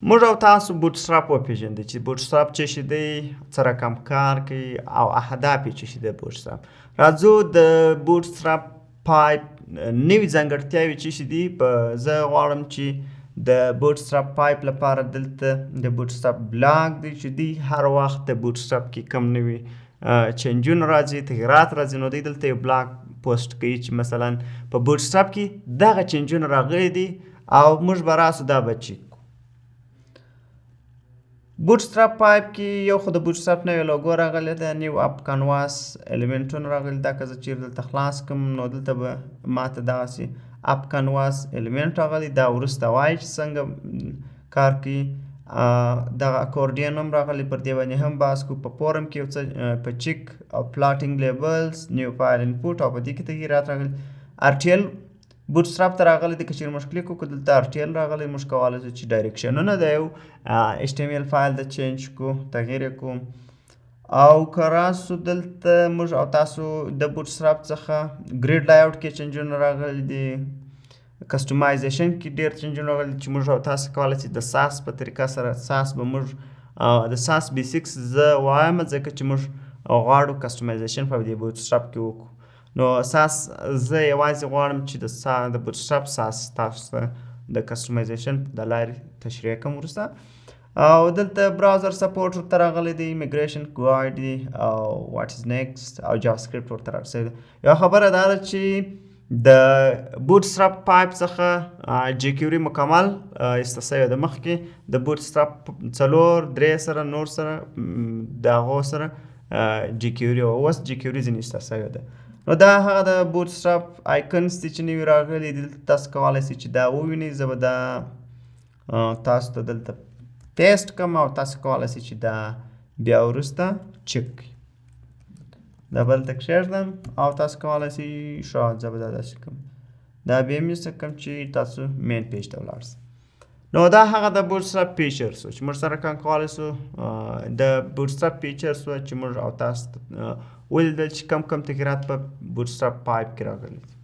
موږ او تاسو بوټسټراپ وپېژندئ چې بوټسټراپ څه شی دی، څه رقم کار کوي او اهداف یې څه شي دی بوټسټراپ. راځو د بوټسټراپ پایپ نوي ځانګړتیاوې څه شي دي. زه غواړم چې د بوټسټراپ پایپ لپاره دلته د بوټسټراپ بلاک دی چې دی هر وخت د بوټسټراپ کې کوم نوي چینجونه راځي، تغیرات راځي، نو دی دلته یو بلاک پوسټ کوي چې مثلا په بوټسټراپ کې دغه چینجونه راغلي دي او موږ به راسو دا به چیک بوټسټراپ پایپ کې یو خو د بوټسټراپ نوې لوګو راغلی ده، نیو اپ کانواس الیمنټونه راغلي. دا که زه چیرې دلته خلاص کړم نو دلته به ماته دغسې اپ کانواس الیمنټ راغلی. دا وروسته وایي چې څنګه کار کوي. دغه اکورډین هم راغلی، پر دې باندې هم بحث کوو. په فورم کې یو څه په چیک او پلاټینګ لیبلز، نیو فایل انپوټ او په دې کې تغیرات راغلي. ارټیل بوټسټراپ ته راغلی دی، که چیرې موږ کلیک وکړو دلته ارټیل راغلی. موږ کولی شو چې ډایرکشنونه د یو ایچ ټي ام ایل فایل د چینج کو، تغییر یې کوو. او که راسو دلته موږ او تاسو د بوټسټراپ څخه ګریډ لایاوټ کې چینجونه راغلي دي، کسټمایزیشن کې ډېر چینجونه راغلي چې موږ او تاسو کولی شئ د ساس په طریقه سره ساس به موږ د ساس بیسیکس زه وایم ځکه چې موږ غواړو کسټمایزیشن په دې بوټسټراپ کې وکړو. نو ساس زه یوازې غواړم چې د بوټسټراپ ساس تاسو ته د کسټمایزیشن د لارې تشریح کوم وروسته. او دلته براوزر سپورټ ورته راغلی دی، ایمیګریشن ګایډ دی او واټ از نیکسټ او جاوا سکرپټ ورته راغلی دی. یوه خبره دا ده چې د بوټسټراپ پایپ څخه جي کیوري مکمل ایسته سوې ده. مخکې د بوټسټراپ 4 3 سره نور سره د هغو سره جي کیوري او اوس جي کیوري ځینې ایسته سوې ده. نو دا هغه د بوټسټراپ آیکنز دي چې نوي راغلي دي. دلته تاسو کولی شئ چې دا ووینئ. زه به دا تاسو ته دلته پیسټ کړم او تاسو کولی شئ چې دا بیا وروسته چک کړئ. دا به دلته کښېږدم او تاسو کولی شئ ښه زه به دا داسې کړم، دا بیا مې ایسته کړم چې تاسو مین پیج ته ولاړ شئ. نو دا هغه د بوټسټراپ فیچرز و چې موږ سره کولی شو. د بوټسټراپ فیچرز و چې موږ او تاسو ولیدل چې کم کم تغیرات په بوټسټراپ پایپ کې راغلي دي.